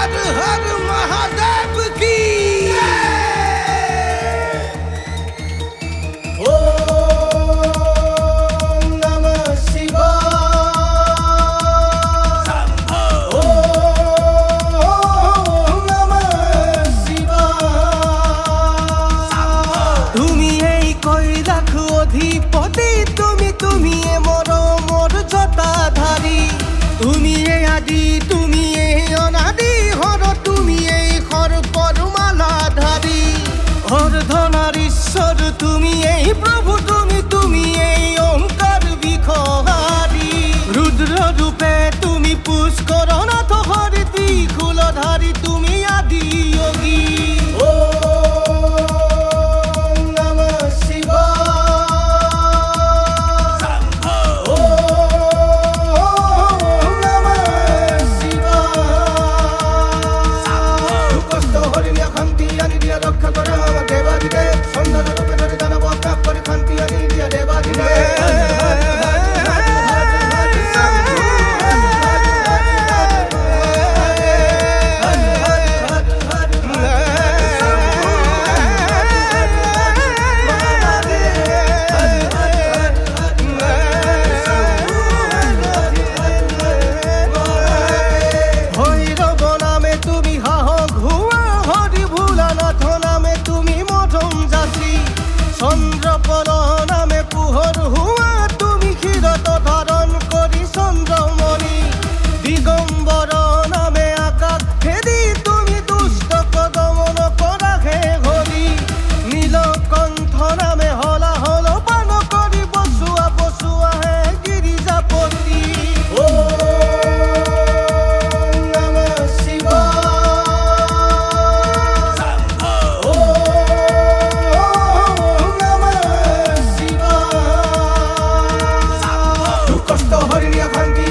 हर हर महादेव की ओम नमः शिवाय ओम नमः शिवाय তুমি এই কৈলাস অধিপতি তুমি এ মরমর জটাধারী তুমি এই আদি তুমি এই অনাদি হর তুমি এই হর মালাধারী হরধনার ঈশ্বর তুমি এই প্রভু তুমি এই ওঙ্কার বিখহারী রুদ্র রূপে তুমি পুষ্করনাথ হরি ত্রিশূলধারী তুমি আদি যোগী রক্ষা করে আমার দেবাদিদে সুন্দর রূপে ধরে দানব কাপ করে খান্তি আনি দিয়া দেবাদিদে চন্দ্রপল নামে পুহর হুয়া তুমি ক্ষীরত ধারণ করি চন্দ্রমণি দিগম্বর নামে আকাশ খেদি তুমি দুষ্ট দমন করা হে ঘড়ি নীলকণ্ঠ নামে হলা হল পান করি বসুয়া হে গিরিজাপতি হরিণিয়া খান্তি